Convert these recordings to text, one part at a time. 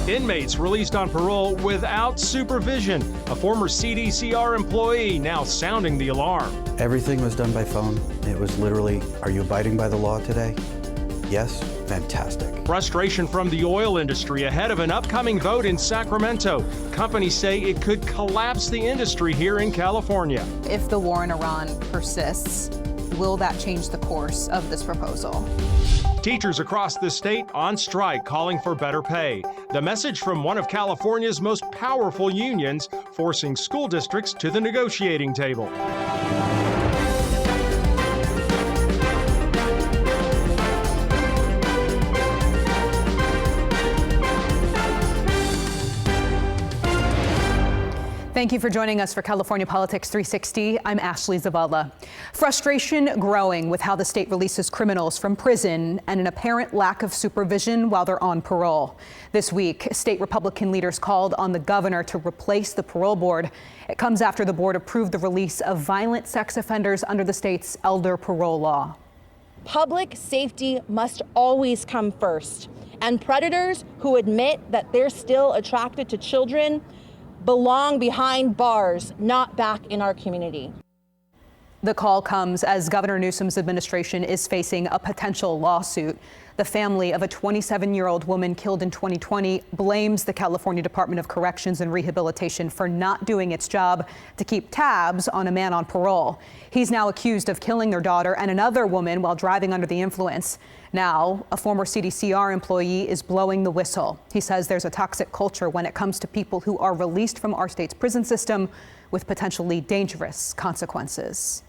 Inmates released on parole without supervision. A former CDCR employee now sounding the alarm. Everything was done by phone. It was literally, are you abiding by the law today? Yes? Fantastic. Frustration from the oil industry ahead of an upcoming vote in Sacramento. Companies say it could collapse the industry here in California. If the war in Iran persists, will that change the course of this proposal? Teachers across the state on strike calling for better pay. The message from one of California's most powerful unions, forcing school districts to the negotiating table. Thank you for joining us for California Politics 360. I'm Ashley Zavala. Frustration growing with how the state releases criminals from prison and an apparent lack of supervision while they're on parole. This week, state Republican leaders called on the governor to replace the parole board. It comes after the board approved the release of violent sex offenders under the state's elder parole law. Public safety must always come first, and predators who admit that they're still attracted to children belong behind bars, not back in our community. The call comes as Governor Newsom's administration is facing a potential lawsuit. The family of a 27-year-old woman killed in 2020 blames the California Department of Corrections and Rehabilitation for not doing its job to keep tabs on a man on parole. He's now accused of killing their daughter and another woman while driving under the influence. Now, a former CDCR employee is blowing the whistle. He says there's a toxic culture when it comes to people who are released from our state's prison system with potentially dangerous consequences.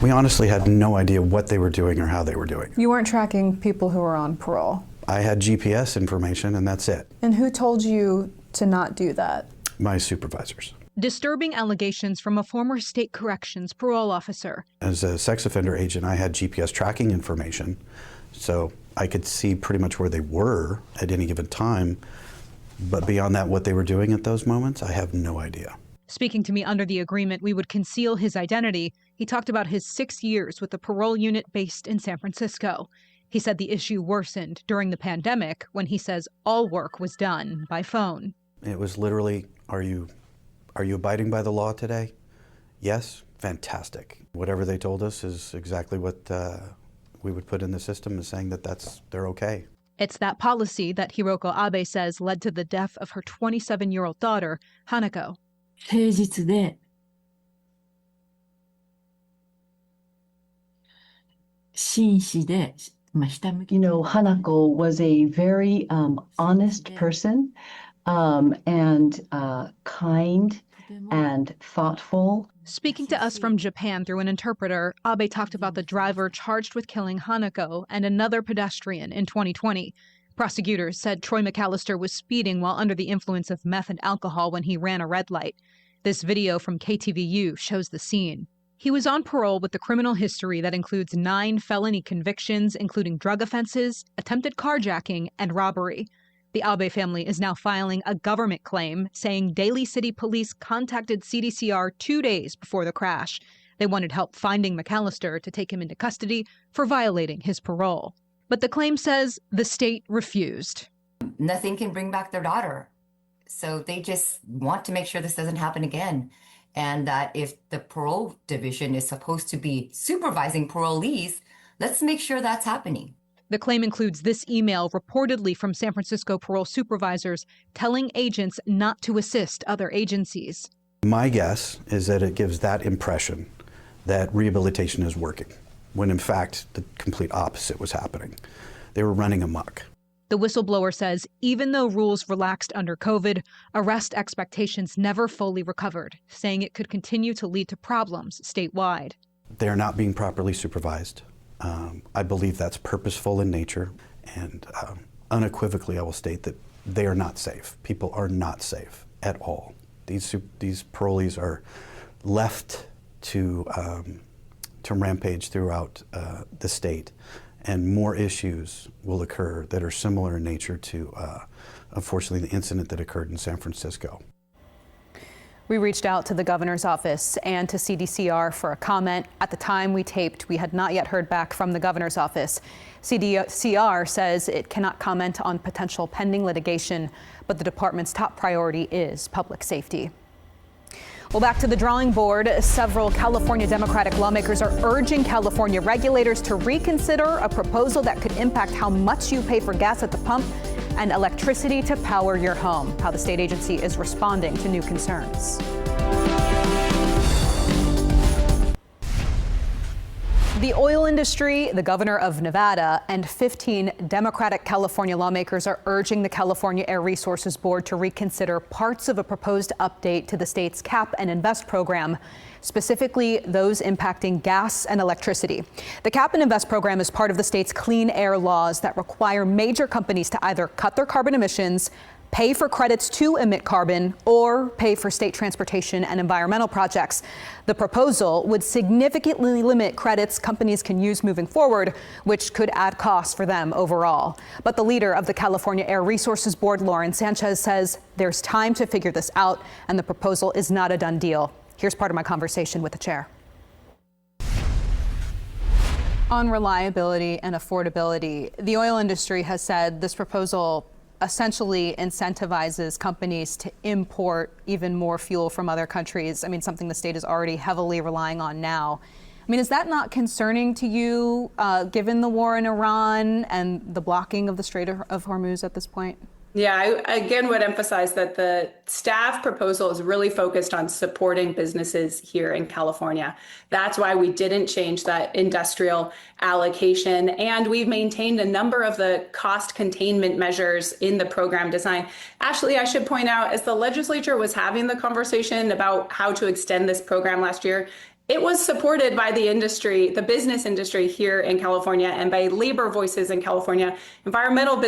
We honestly had no idea what they were doing or how they were doing. You weren't tracking people who were on parole? I had GPS information and that's it. And who told you to not do that? My supervisors. Disturbing allegations from a former state corrections parole officer. As a sex offender agent, I had GPS tracking information, so I could see pretty much where they were at any given time. But beyond that, what they were doing at those moments, I have no idea. Speaking to me under the agreement, we would conceal his identity. He talked about his 6 years with the parole unit based in San Francisco. He said the issue worsened during the pandemic when he says all work was done by phone. It was literally, are you abiding by the law today? Yes? Fantastic. Whatever they told us is exactly what we would put in the system, is saying that they're okay. It's that policy that Hiroko Abe says led to the death of her 27-year-old daughter, Hanako. 誠実で真摯でひたむき You know, Hanako was a very honest person and kind and thoughtful. Speaking to us from Japan through an interpreter, Abe talked about the driver charged with killing Hanako and another pedestrian in 2020. Prosecutors said Troy McAllister was speeding while under the influence of meth and alcohol when he ran a red light. This video from KTVU shows the scene. He was on parole with a criminal history that includes 9 felony convictions, including drug offenses, attempted carjacking, and robbery. The Abe family is now filing a government claim saying Daly City Police contacted CDCR 2 days before the crash. They wanted help finding McAllister to take him into custody for violating his parole. But the claim says the state refused. Nothing can bring back their daughter. So they just want to make sure this doesn't happen again. And that if the parole division is supposed to be supervising parolees, let's make sure that's happening. The claim includes this email reportedly from San Francisco parole supervisors telling agents not to assist other agencies. My guess is that it gives that impression that rehabilitation is working, when in fact the complete opposite was happening. They were running amok. The whistleblower says even though rules relaxed under COVID, arrest expectations never fully recovered, saying it could continue to lead to problems statewide. They're not being properly supervised. I believe that's purposeful in nature, and unequivocally I will state that they are not safe. People are not safe at all. These parolees are left to rampage throughout the state, and more issues will occur that are similar in nature to, unfortunately, the incident that occurred in San Francisco. We reached out to the governor's office and to CDCR for a comment. At the time we taped, we had not yet heard back from the governor's office. CDCR says it cannot comment on potential pending litigation, but the department's top priority is public safety. Well, back to the drawing board. Several California Democratic lawmakers are urging California regulators to reconsider a proposal that could impact how much you pay for gas at the pump and electricity to power your home. How the state agency is responding to new concerns. The oil industry, the governor of Nevada, and 15 Democratic California lawmakers are urging the California Air Resources Board to reconsider parts of a proposed update to the state's Cap and Invest program, specifically those impacting gas and electricity. The Cap and Invest program is part of the state's clean air laws that require major companies to either cut their carbon emissions, pay for credits to emit carbon, or pay for state transportation and environmental projects. The proposal would significantly limit credits companies can use moving forward, which could add costs for them overall. But the leader of the California Air Resources Board, Lauren Sanchez, says there's time to figure this out, and the proposal is not a done deal. Here's part of my conversation with the chair. On reliability and affordability, the oil industry has said this proposal essentially incentivizes companies to import even more fuel from other countries. I mean, something the state is already heavily relying on now. I mean, is that not concerning to you, given the war in Iran and the blocking of the Strait of Hormuz at this point? Yeah, I again would emphasize that the staff proposal is really focused on supporting businesses here in California. That's why we didn't change that industrial allocation. And we've maintained a number of the cost containment measures in the program design. Ashley, I should point out, as the legislature was having the conversation about how to extend this program last year, it was supported by the industry, the business industry here in California, and by labor voices in California, environmental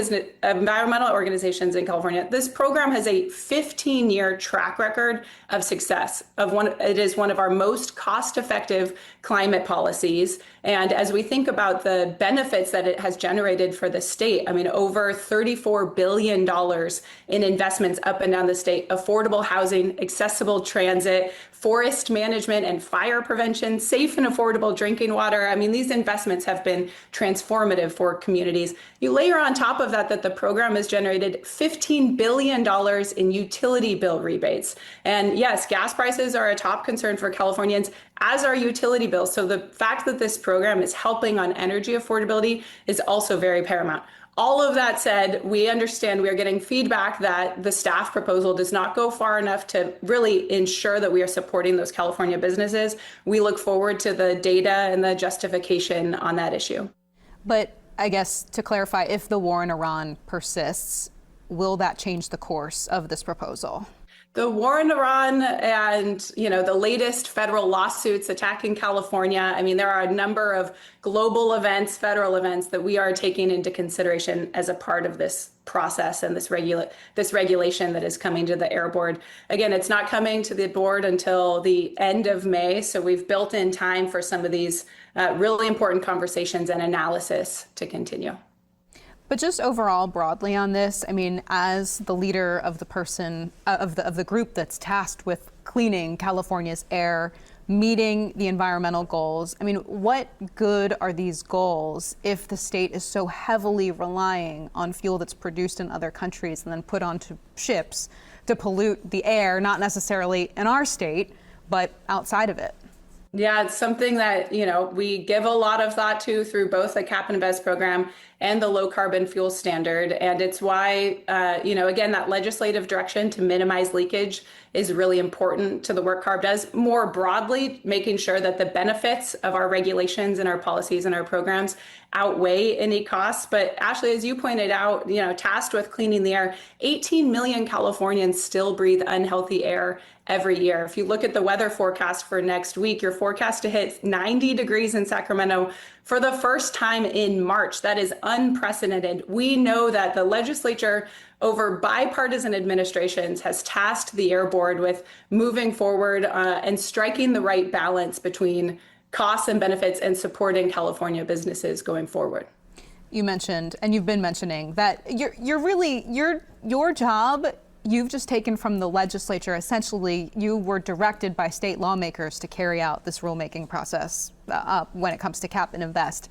organizations in California. This program has a 15-year track record of success. It is one of our most cost-effective climate policies. And as we think about the benefits that it has generated for the state, I mean, over $34 billion in investments up and down the state, affordable housing, accessible transit, forest management and fire prevention, safe and affordable drinking water. I mean, these investments have been transformative for communities. You layer on top of that the program has generated $15 billion in utility bill rebates. And yes, gas prices are a top concern for Californians, as are utility bills. So the fact that this program is helping on energy affordability is also very paramount. All of that said, we understand we are getting feedback that the staff proposal does not go far enough to really ensure that we are supporting those California businesses. We look forward to the data and the justification on that issue. But I guess to clarify, if the war in Iran persists, will that change the course of this proposal? The war in Iran and, the latest federal lawsuits attacking California. I mean, there are a number of global events, federal events that we are taking into consideration as a part of this process and this regulation that is coming to the Air Board. Again, it's not coming to the board until the end of May. So we've built in time for some of these really important conversations and analysis to continue. But just overall, broadly on this, I mean, as the leader of the group that's tasked with cleaning California's air, meeting the environmental goals, I mean, what good are these goals if the state is so heavily relying on fuel that's produced in other countries and then put onto ships to pollute the air, not necessarily in our state, but outside of it? Yeah, it's something that, we give a lot of thought to through both the Cap and Invest program and the low carbon fuel standard. And it's why, again, that legislative direction to minimize leakage is really important to the work CARB does. More broadly, making sure that the benefits of our regulations and our policies and our programs outweigh any costs. But Ashley, as you pointed out, tasked with cleaning the air, 18 million Californians still breathe unhealthy air every year. If you look at the weather forecast for next week, you're forecast to hit 90 degrees in Sacramento for the first time in March. That is unprecedented. We know that the legislature over bipartisan administrations has tasked the Air Board with moving forward and striking the right balance between costs and benefits and supporting California businesses going forward. You mentioned, and you've been mentioning, that your job, you've just taken from the legislature. Essentially, you were directed by state lawmakers to carry out this rulemaking process when it comes to cap and invest.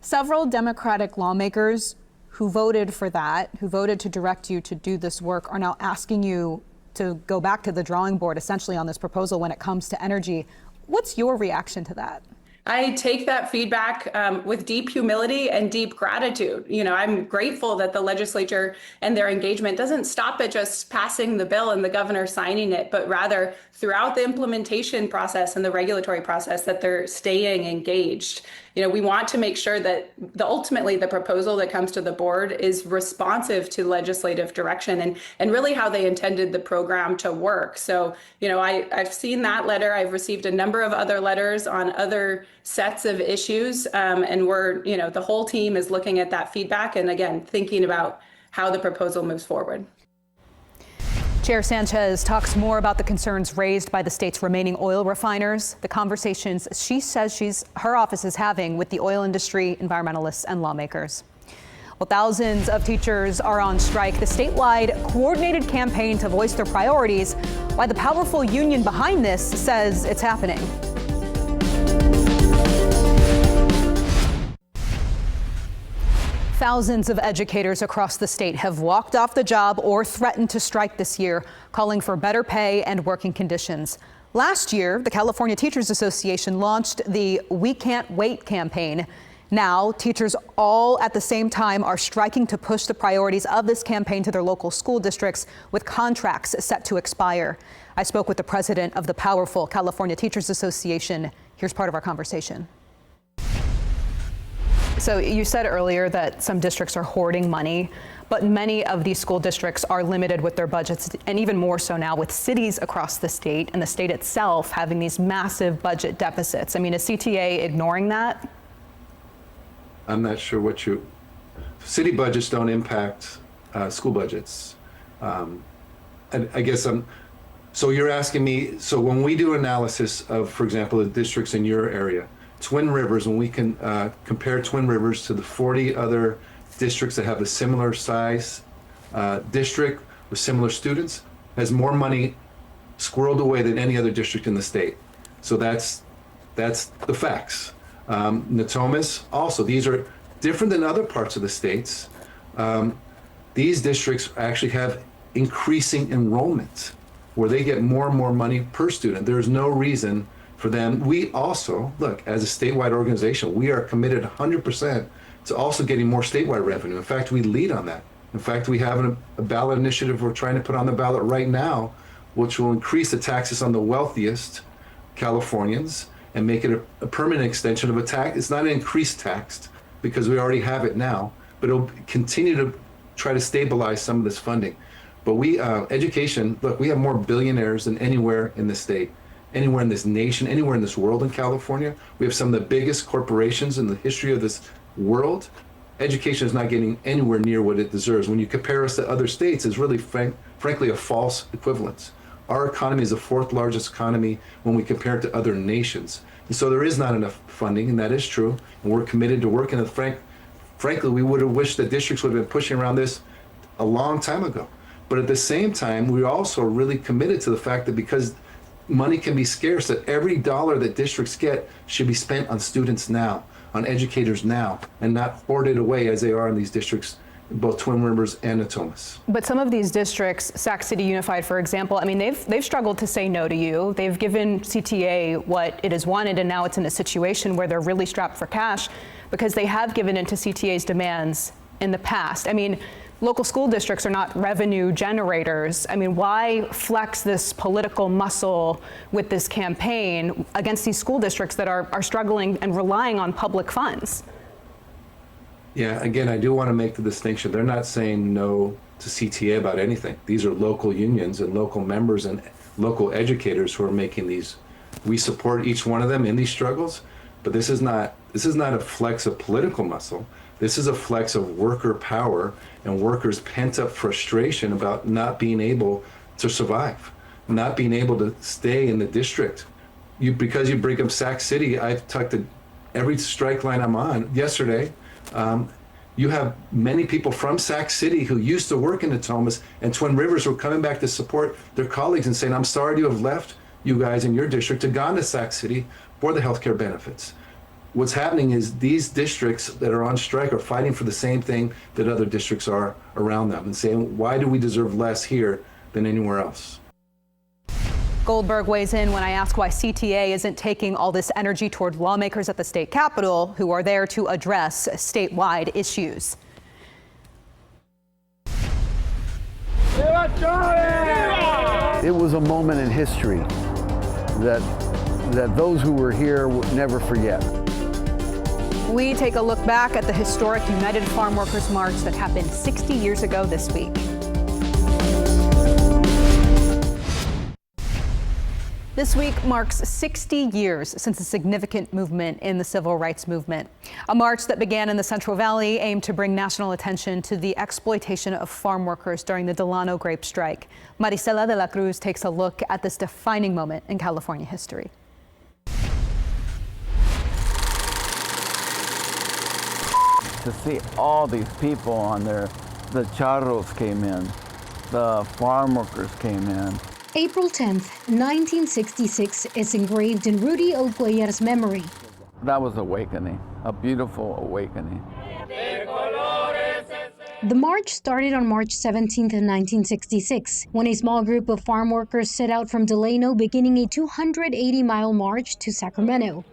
Several Democratic lawmakers who voted for that, who voted to direct you to do this work, are now asking you to go back to the drawing board essentially on this proposal when it comes to energy. What's your reaction to that? I take that feedback with deep humility and deep gratitude. You know, I'm grateful that the legislature and their engagement doesn't stop at just passing the bill and the governor signing it, but rather throughout the implementation process and the regulatory process that they're staying engaged. You know, we want to make sure that ultimately the proposal that comes to the board is responsive to legislative direction and really how they intended the program to work. So, you know, I've seen that letter. I've received a number of other letters on other sets of issues. And we're, you know, the whole team is looking at that feedback and again, thinking about how the proposal moves forward. Chair Sanchez talks more about the concerns raised by the state's remaining oil refiners, the conversations she says her office is having with the oil industry, environmentalists, and lawmakers. Well, thousands of teachers are on strike. The statewide coordinated campaign to voice their priorities, why the powerful union behind this says it's happening. Thousands of educators across the state have walked off the job or threatened to strike this year, calling for better pay and working conditions. Last year, the California Teachers Association launched the We Can't Wait campaign. Now, teachers all at the same time are striking to push the priorities of this campaign to their local school districts with contracts set to expire. I spoke with the president of the powerful California Teachers Association. Here's part of our conversation. So you said earlier that some districts are hoarding money, but many of these school districts are limited with their budgets, and even more so now with cities across the state and the state itself having these massive budget deficits. I mean, is CTA ignoring that? I'm not sure what city budgets don't impact school budgets. And I guess so you're asking me, so when we do analysis of, for example, the districts in your area, Twin Rivers, when we can compare Twin Rivers to the 40 other districts that have a similar size district with similar students, has more money squirreled away than any other district in the state. So that's the facts. Natomas also, these are different than other parts of the states. These districts actually have increasing enrollment where they get more and more money per student. There's no reason for them. We also, look, as a statewide organization, we are committed 100% to also getting more statewide revenue. In fact, we lead on that. In fact, we have a ballot initiative we're trying to put on the ballot right now, which will increase the taxes on the wealthiest Californians and make it a permanent extension of a tax. It's not an increased tax because we already have it now, but it'll continue to try to stabilize some of this funding. But we, education, look, we have more billionaires than anywhere in the state, anywhere in this nation, anywhere in this world in California. We have some of the biggest corporations in the history of this world. Education is not getting anywhere near what it deserves. When you compare us to other states, it's really, frankly, a false equivalence. Our economy is the fourth largest economy when we compare it to other nations. And so there is not enough funding, and that is true. And we're committed to working. And frankly, we would have wished that districts would have been pushing around this a long time ago. But at the same time, we're also really committed to the fact that because money can be scarce, that every dollar that districts get should be spent on students now, on educators now, and not hoarded away as they are in these districts, both Twin Rivers and Natomas. But some of these districts, Sac City Unified, for example, I mean, they've struggled to say no to you. They've given CTA what it has wanted, and now it's in a situation where they're really strapped for cash because they have given into CTA's demands in the past. I mean, local school districts are not revenue generators. I mean, why flex this political muscle with this campaign against these school districts that are struggling and relying on public funds? Yeah, again, I do want to make the distinction. They're not saying no to CTA about anything. These are local unions and local members and local educators who are making these. We support each one of them in these struggles, but this is not a flex of political muscle. This is a flex of worker power and workers' pent-up frustration about not being able to survive, not being able to stay in the district. Because you bring up Sac City, I've talked to every strike line I'm on. Yesterday, You have many people from Sac City who used to work in Natomas and Twin Rivers who are coming back to support their colleagues and saying, I'm sorry to have left you guys in your district to gone to Sac City for the healthcare benefits. What's happening is these districts that are on strike are fighting for the same thing that other districts are around them and saying, why do we deserve less here than anywhere else? Goldberg weighs in when I ask why CTA isn't taking all this energy toward lawmakers at the state capitol who are there to address statewide issues. It was a moment in history that those who were here would never forget. We take a look back at the historic United Farm Workers March that happened 60 years ago this week. This week marks 60 years since a significant movement in the civil rights movement. A march that began in the Central Valley aimed to bring national attention to the exploitation of farm workers during the Delano grape strike. Marisela de la Cruz takes a look at this defining moment in California history. To see all these people on there, the charros came in, the farm workers came in. April 10th, 1966 is engraved in Rudy O. Cuellar's memory. That was awakening, a beautiful awakening. The march started on March 17th, 1966, when a small group of farm workers set out from Delano, beginning a 280-mile march to Sacramento.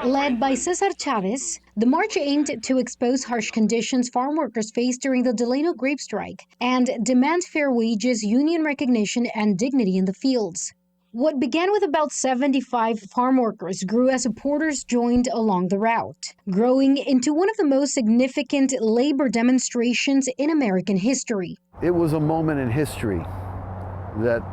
Led by Cesar Chavez, the march aimed to expose harsh conditions farm workers faced during the Delano grape strike and demand fair wages, union recognition, and dignity in the fields. What began with about 75 farm workers grew as supporters joined along the route, growing into one of the most significant labor demonstrations in American history. It was a moment in history that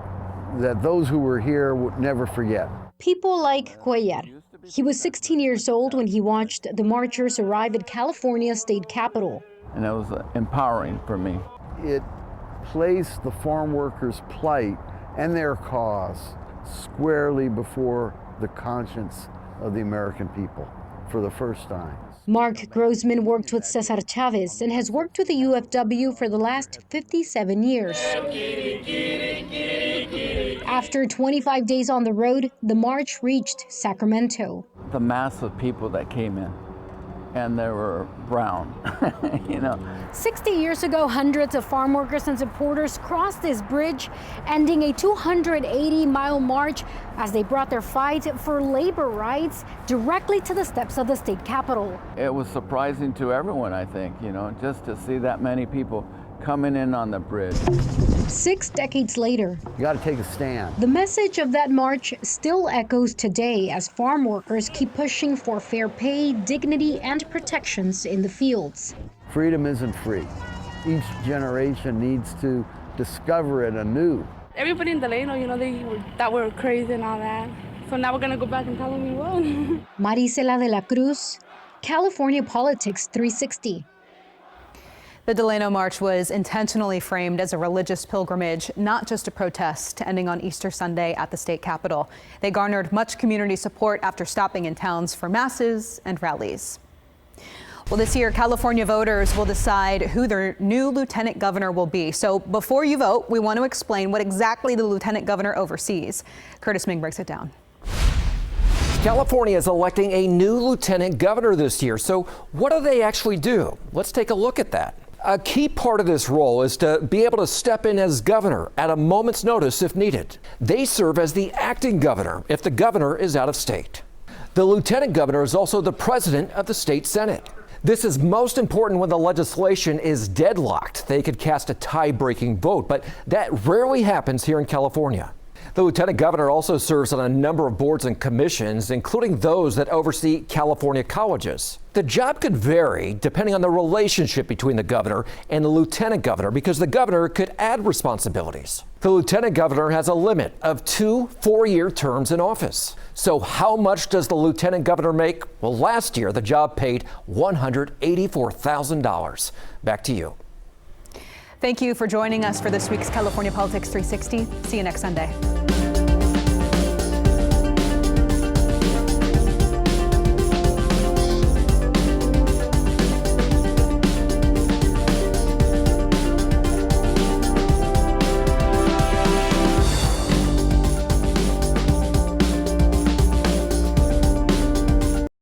those who were here would never forget. People like Cuellar. He was 16 years old when he watched the marchers arrive at California's state capitol. And it was empowering for me. It placed the farm workers' plight and their cause squarely before the conscience of the American people for the first time. Mark Grossman worked with Cesar Chavez and has worked with the UFW for the last 57 years. After 25 days on the road, the march reached Sacramento. The mass of people that came in, and they were brown, 60 years ago, hundreds of farm workers and supporters crossed this bridge, ending a 280-mile march as they brought their fight for labor rights directly to the steps of the state capitol. It was surprising to everyone, I think, just to see that many people coming in on the bridge. 6 decades later, you got to take a stand. The message of that march still echoes today as farm workers keep pushing for fair pay, dignity, and protections in the fields. Freedom isn't free. Each generation needs to discover it anew. Everybody in Delano, they thought we were crazy and all that. So now we're going to go back and tell them we won. Marisela de la Cruz, California Politics 360. The Delano March was intentionally framed as a religious pilgrimage, not just a protest, ending on Easter Sunday at the state capitol. They garnered much community support after stopping in towns for masses and rallies. Well, this year, California voters will decide who their new lieutenant governor will be. So before you vote, we want to explain what exactly the lieutenant governor oversees. Curtis Ming breaks it down. California is electing a new lieutenant governor this year. So what do they actually do? Let's take a look at that. A key part of this role is to be able to step in as governor at a moment's notice if needed. They serve as the acting governor if the governor is out of state. The lieutenant governor is also the president of the state senate. This is most important when the legislation is deadlocked. They could cast a tie-breaking vote, but that rarely happens here in California. The lieutenant governor also serves on a number of boards and commissions, including those that oversee California colleges. The job could vary depending on the relationship between the governor and the lieutenant governor because the governor could add responsibilities. The lieutenant governor has a limit of 2 4-year terms in office. So how much does the lieutenant governor make? Well, last year the job paid $184,000. Back to you. Thank you for joining us for this week's California Politics 360. See you next Sunday.